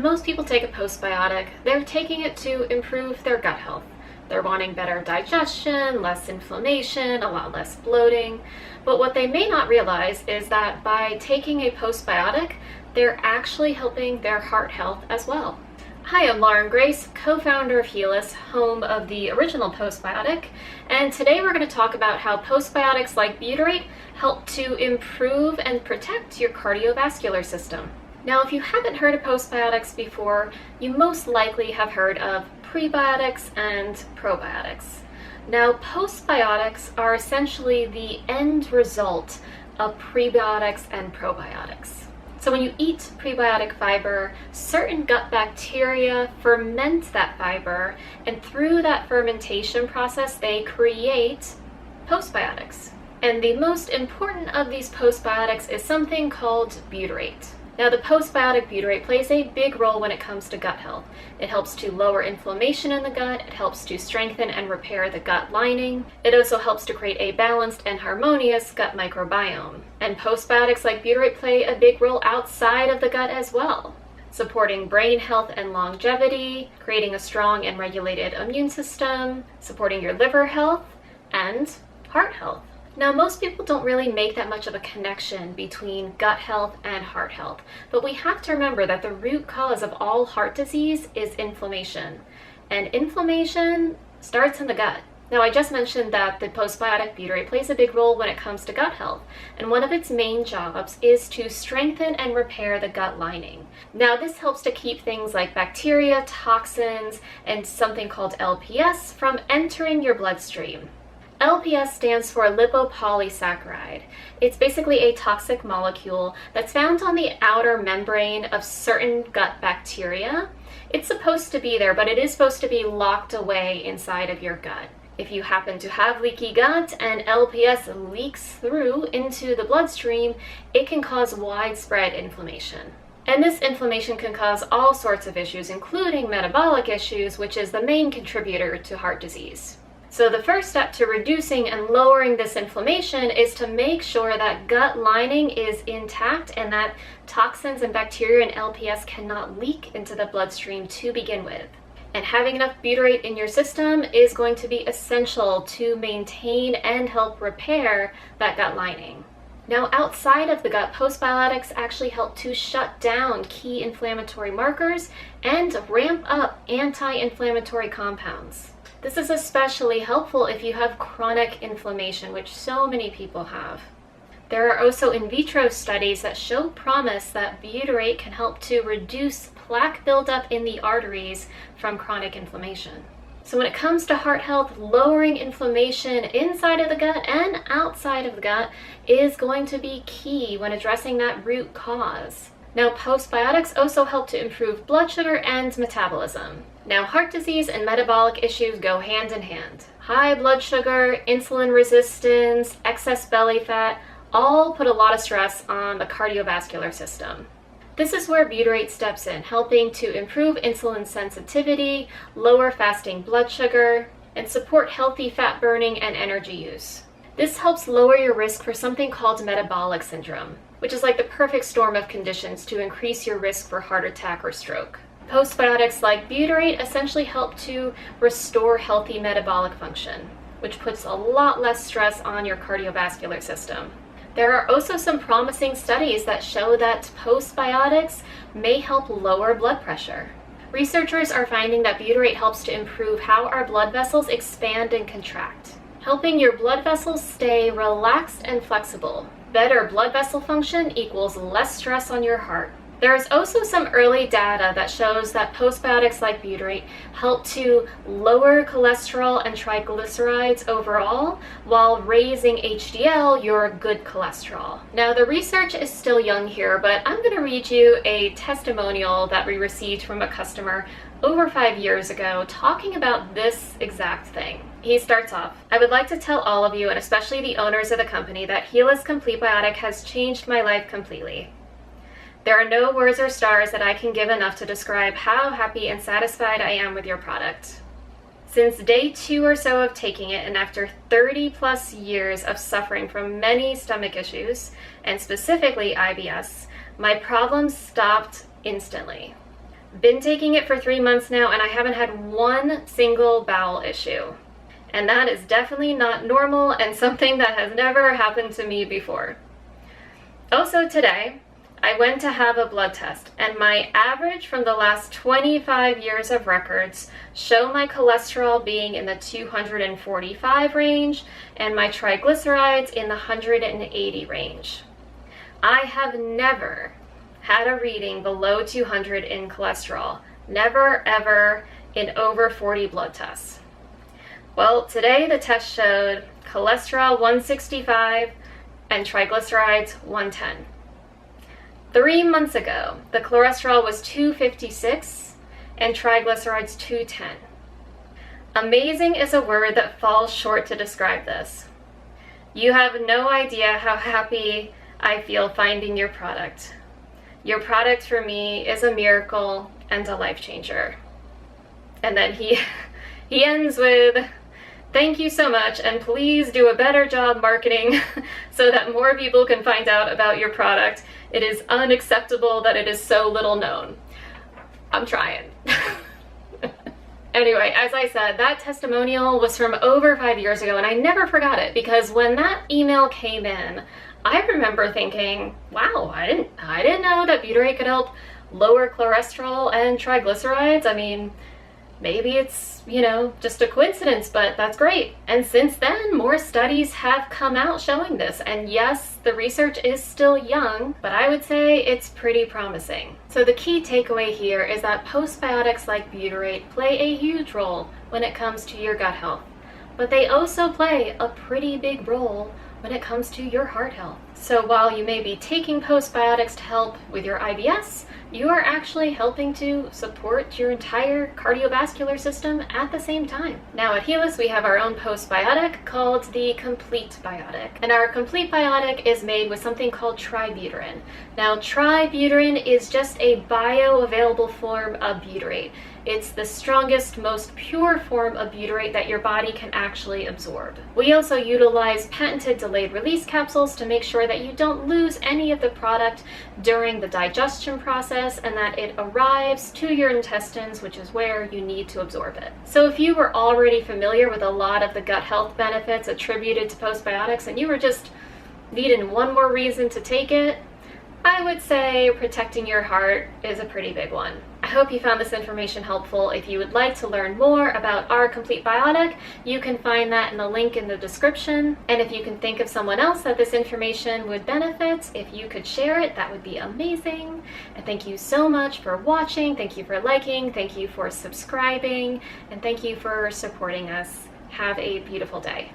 most people take a postbiotic, they're taking it to improve their gut health. They're wanting better digestion, less inflammation, a lot less bloating. But what they may not realize is that by taking a postbiotic, they're actually helping their heart health as well. Hi, I'm Lauren Grace, co-founder of Helus, home of the original postbiotic, and today we're going to talk about how postbiotics like Butyrate help to improve and protect your cardiovascular system. Now, if you haven't heard of postbiotics before, you most likely have heard of prebiotics and probiotics. Now, postbiotics are essentially the end result of prebiotics and probiotics. So when you eat prebiotic fiber, certain gut bacteria ferment that fiber, and through that fermentation process, they create postbiotics. And the most important of these postbiotics is something called butyrate. Now, the postbiotic butyrate plays a big role when it comes to gut health. It helps to lower inflammation in the gut, it helps to strengthen and repair the gut lining. It also helps to create a balanced and harmonious gut microbiome. And postbiotics like butyrate play a big role outside of the gut as well, supporting brain health and longevity, creating a strong and regulated immune system, supporting your liver health, and heart health. Now, most people don't really make that much of a connection between gut health and heart health, but we have to remember that the root cause of all heart disease is inflammation, and inflammation starts in the gut. Now, I just mentioned that the postbiotic butyrate plays a big role when it comes to gut health, and one of its main jobs is to strengthen and repair the gut lining. Now, this helps to keep things like bacteria, toxins, and something called LPS from entering your bloodstream. LPS stands for lipopolysaccharide. It's basically a toxic molecule that's found on the outer membrane of certain gut bacteria. It's supposed to be there, but it is supposed to be locked away inside of your gut. If you happen to have leaky gut and LPS leaks through into the bloodstream, it can cause widespread inflammation. And this inflammation can cause all sorts of issues, including metabolic issues, which is the main contributor to heart disease. So the first step to reducing and lowering this inflammation is to make sure that gut lining is intact and that toxins and bacteria and LPS cannot leak into the bloodstream to begin with. And having enough butyrate in your system is going to be essential to maintain and help repair that gut lining. Now, outside of the gut, postbiotics actually help to shut down key inflammatory markers and ramp up anti-inflammatory compounds. This is especially helpful if you have chronic inflammation, which so many people have. There are also in vitro studies that show promise that butyrate can help to reduce plaque buildup in the arteries from chronic inflammation. So when it comes to heart health, lowering inflammation inside of the gut and outside of the gut is going to be key when addressing that root cause. Now, postbiotics also help to improve blood sugar and metabolism. Now, heart disease and metabolic issues go hand in hand. High blood sugar, insulin resistance, excess belly fat, all put a lot of stress on the cardiovascular system. This is where butyrate steps in, helping to improve insulin sensitivity, lower fasting blood sugar, and support healthy fat burning and energy use. This helps lower your risk for something called metabolic syndrome, which is like the perfect storm of conditions to increase your risk for heart attack or stroke. Postbiotics like butyrate essentially help to restore healthy metabolic function, which puts a lot less stress on your cardiovascular system. There are also some promising studies that show that postbiotics may help lower blood pressure. Researchers are finding that butyrate helps to improve how our blood vessels expand and contract, helping your blood vessels stay relaxed and flexible. Better blood vessel function equals less stress on your heart. There is also some early data that shows that postbiotics like butyrate help to lower cholesterol and triglycerides overall while raising HDL, your good cholesterol. Now, the research is still young here, but I'm going to read you a testimonial that we received from a customer over 5 years ago talking about this exact thing. He starts off, "I would like to tell all of you, and especially the owners of the company, that Helus Complete Biotic has changed my life completely. There are no words or stars that I can give enough to describe how happy and satisfied I am with your product. Since day 2 or so of taking it, and after 30 plus years of suffering from many stomach issues, and specifically IBS, my problems stopped instantly. Been taking it for 3 months now, and I haven't had one single bowel issue. And that is definitely not normal and something that has never happened to me before. Also today, I went to have a blood test, and my average from the last 25 years of records show my cholesterol being in the 245 range and my triglycerides in the 180 range. I have never had a reading below 200 in cholesterol. Never, ever in over 40 blood tests. Well, today the test showed cholesterol 165 and triglycerides 110. 3 months ago, the cholesterol was 256 and triglycerides 210. Amazing is a word that falls short to describe this. You have no idea how happy I feel finding your product. Your product for me is a miracle and a life changer. And then he ends with, thank you so much, and please do a better job marketing so that more people can find out about your product. It is unacceptable that it is so little known. I'm trying. Anyway, as I said, that testimonial was from over 5 years ago, and I never forgot it, because when that email came in, I remember thinking, wow, I didn't know that Butyrate could help lower cholesterol and triglycerides. I mean, maybe it's, just a coincidence, but that's great. And since then, more studies have come out showing this. And yes, the research is still young, but I would say it's pretty promising. So the key takeaway here is that postbiotics like Butyrate play a huge role when it comes to your gut health. But they also play a pretty big role when it comes to your heart health. So while you may be taking postbiotics to help with your IBS, you are actually helping to support your entire cardiovascular system at the same time. Now at Helus, we have our own postbiotic called the Complete Biotic. And our Complete Biotic is made with something called Tributyrin. Now Tributyrin is just a bioavailable form of butyrate. It's the strongest, most pure form of butyrate that your body can actually absorb. We also utilize patented delayed release capsules to make sure that you don't lose any of the product during the digestion process and that it arrives to your intestines, which is where you need to absorb it. So if you were already familiar with a lot of the gut health benefits attributed to postbiotics and you were just needing one more reason to take it, I would say protecting your heart is a pretty big one. I hope you found this information helpful. If you would like to learn more about our Complete Biotic, you can find that in the link in the description. And if you can think of someone else that this information would benefit, if you could share it, that would be amazing. And thank you so much for watching. Thank you for liking. Thank you for subscribing. And thank you for supporting us. Have a beautiful day.